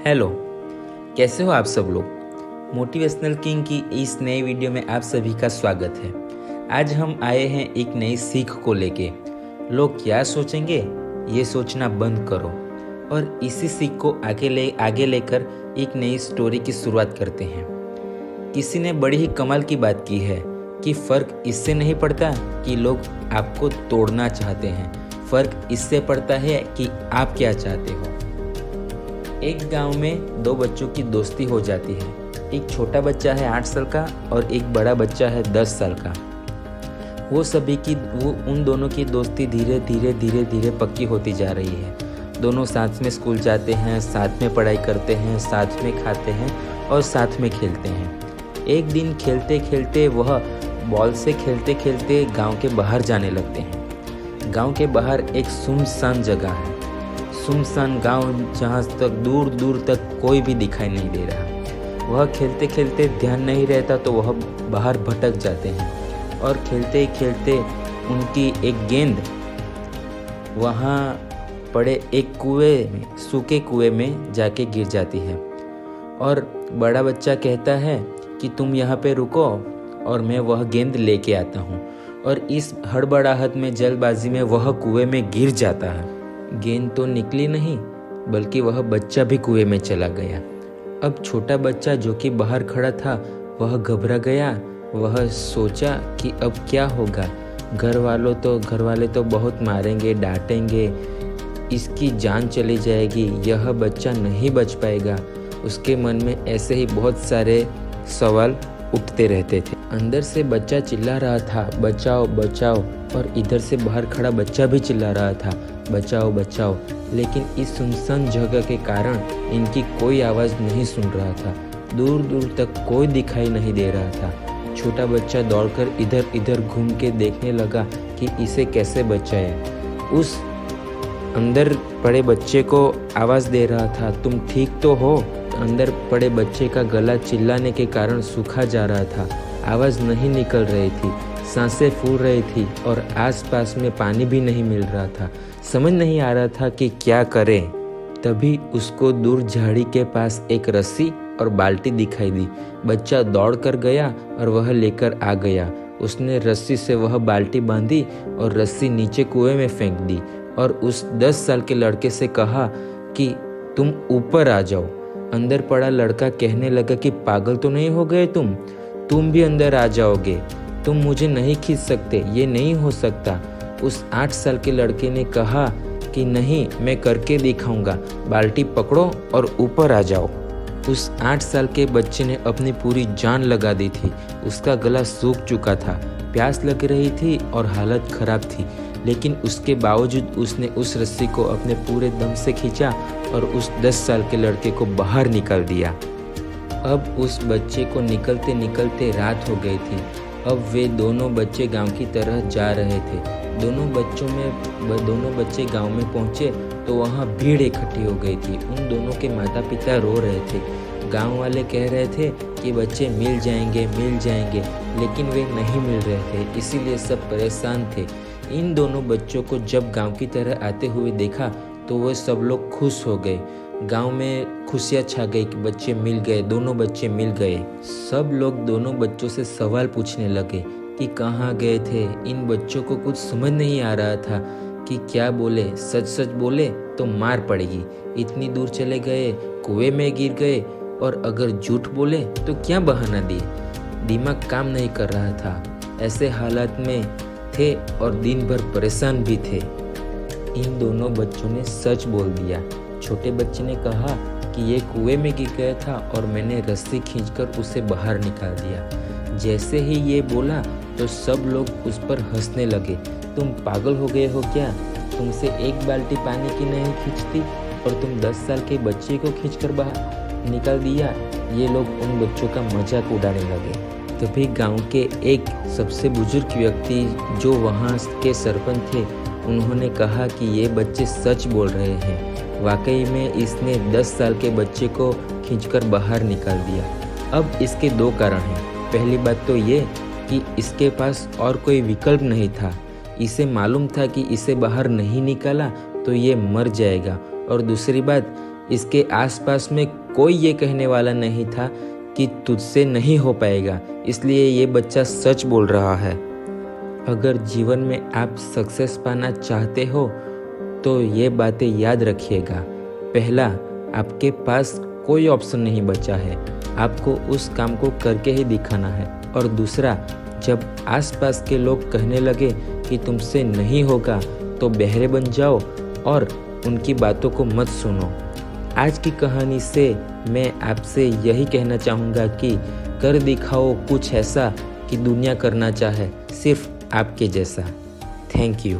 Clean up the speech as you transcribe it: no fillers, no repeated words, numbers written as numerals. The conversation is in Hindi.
हेलो, कैसे हो आप सब लोग। मोटिवेशनल किंग की इस नई वीडियो में आप सभी का स्वागत है। आज हम आए हैं एक नई सीख को लेके। लोग क्या सोचेंगे ये सोचना बंद करो और इसी सीख को आगे लेकर एक नई स्टोरी की शुरुआत करते हैं। किसी ने बड़ी ही कमाल की बात की है कि फ़र्क इससे नहीं पड़ता कि लोग आपको तोड़ना चाहते हैं, फ़र्क इससे पड़ता है कि आप क्या चाहते हो। एक गांव में दो बच्चों की दोस्ती हो जाती है। एक छोटा बच्चा है 8 साल का और एक बड़ा बच्चा है 10 साल का। वो उन दोनों की दोस्ती धीरे धीरे पक्की होती जा रही है। दोनों साथ में स्कूल जाते हैं, साथ में पढ़ाई करते हैं, साथ में खाते हैं और साथ में खेलते हैं। एक दिन खेलते खेलते वह बॉल से खेलते खेलते गांव के बाहर जाने लगते हैं। गांव के बाहर एक सुनसान जगह है, सुनसान गांव जहाँ तक दूर दूर तक कोई भी दिखाई नहीं दे रहा। वह खेलते खेलते ध्यान नहीं रहता तो वह बाहर भटक जाते हैं और खेलते खेलते उनकी एक गेंद वहाँ पड़े एक कुएं में, सूखे कुएं में जाके गिर जाती है। और बड़ा बच्चा कहता है कि तुम यहाँ पे रुको और मैं वह गेंद लेके आता हूँ। और इस हड़बड़ाहट में, जल्दबाजी में वह कुएं में गिर जाता है। गेंद तो निकली नहीं बल्कि वह बच्चा भी कुएं में चला गया। अब छोटा बच्चा जो कि बाहर खड़ा था वह घबरा गया। वह सोचा कि अब क्या होगा, घर वाले तो बहुत मारेंगे, डांटेंगे, इसकी जान चली जाएगी, यह बच्चा नहीं बच पाएगा। उसके मन में ऐसे ही बहुत सारे सवाल उठते रहते थे। अंदर से बच्चा चिल्ला रहा था बचाओ बचाओ, और इधर से बाहर खड़ा बच्चा भी चिल्ला रहा था बचाओ बचाओ। लेकिन इस सुनसान जगह के कारण इनकी कोई आवाज़ नहीं सुन रहा था। दूर दूर तक कोई दिखाई नहीं दे रहा था। छोटा बच्चा दौड़कर इधर इधर घूम के देखने लगा कि इसे कैसे बचाए। उस अंदर पड़े बच्चे को आवाज़ दे रहा था, तुम ठीक तो हो। अंदर पड़े बच्चे का गला चिल्लाने के कारण सूखा जा रहा था, आवाज़ नहीं निकल रही थी, सांसें फूल रही थी और आसपास में पानी भी नहीं मिल रहा था। समझ नहीं आ रहा था कि क्या करें। तभी उसको दूर झाड़ी के पास एक रस्सी और बाल्टी दिखाई दी। बच्चा दौड़ कर गया और वह लेकर आ गया। उसने रस्सी से वह बाल्टी बांधी और रस्सी नीचे कुएं में फेंक दी और उस 10 साल के लड़के से कहा कि तुम ऊपर आ जाओ। अंदर पड़ा लड़का कहने लगा कि पागल तो नहीं हो गए तुम भी अंदर आ जाओगे, तुम मुझे नहीं खींच सकते, ये नहीं हो सकता। उस 8 साल के लड़के ने कहा कि नहीं, मैं करके दिखाऊंगा, बाल्टी पकड़ो और ऊपर आ जाओ। उस 8 साल के बच्चे ने अपनी पूरी जान लगा दी थी। उसका गला सूख चुका था, प्यास लग रही थी और हालत खराब थी, लेकिन उसके बावजूद उसने उस रस्सी को अपने पूरे दम से खींचा और उस 10 साल के लड़के को बाहर निकाल दिया। अब उस बच्चे को निकलते निकलते रात हो गई थी। अब वे दोनों बच्चे गांव की तरह जा रहे थे। दोनों बच्चे गांव में पहुंचे तो वहां भीड़ इकट्ठी हो गई थी। उन दोनों के माता पिता रो रहे थे। गांव वाले कह रहे थे कि बच्चे मिल जाएंगे, लेकिन वे नहीं मिल रहे थे, इसीलिए सब परेशान थे। इन दोनों बच्चों को जब गांव की तरह आते हुए देखा तो वह सब लोग खुश हो गए। गांव में खुशियाँ छा गई कि बच्चे मिल गए, दोनों बच्चे मिल गए। सब लोग दोनों बच्चों से सवाल पूछने लगे कि कहाँ गए थे। इन बच्चों को कुछ समझ नहीं आ रहा था कि क्या बोले। सच सच बोले तो मार पड़ेगी, इतनी दूर चले गए, कुएं में गिर गए, और अगर झूठ बोले तो क्या बहाना दिए। दिमाग काम नहीं कर रहा था। ऐसे हालात में थे और दिन भर परेशान भी थे। इन दोनों बच्चों ने सच बोल दिया। छोटे बच्चे ने कहा कि ये कुएं में गिर गया था और मैंने रस्सी खींचकर उसे बाहर निकाल दिया। जैसे ही ये बोला तो सब लोग उस पर हंसने लगे। तुम पागल हो गए हो क्या? तुमसे एक बाल्टी पानी की नहीं खींचती और तुम 10 साल के बच्चे को खींचकर बाहर निकाल दिया। ये लोग उन बच्चों का मजाक उड़ाने लगे। तभी गांव के एक सबसे बुजुर्ग व्यक्ति जो वहाँ के सरपंच थे, उन्होंने कहा कि ये बच्चे सच बोल रहे हैं। वाकई में इसने 10 साल के बच्चे को खींचकर बाहर निकाल दिया। अब इसके 2 कारण हैं। पहली बात तो ये कि इसके पास और कोई विकल्प नहीं था। इसे मालूम था कि इसे बाहर नहीं निकाला तो ये मर जाएगा। और दूसरी बात इसके आसपास में कोई ये कहने वाला नहीं था कि तुझसे नहीं हो पाएगा, इसलिए ये बच्चा सच बोल रहा है। अगर जीवन में आप सक्सेस पाना चाहते हो तो ये बातें याद रखिएगा। पहला, आपके पास कोई ऑप्शन नहीं बचा है, आपको उस काम को करके ही दिखाना है। और दूसरा, जब आसपास के लोग कहने लगे कि तुमसे नहीं होगा तो बहरे बन जाओ और उनकी बातों को मत सुनो। आज की कहानी से मैं आपसे यही कहना चाहूँगा कि कर दिखाओ कुछ ऐसा कि दुनिया करना चाहे, सिर्फ आपके जैसा। Thank you.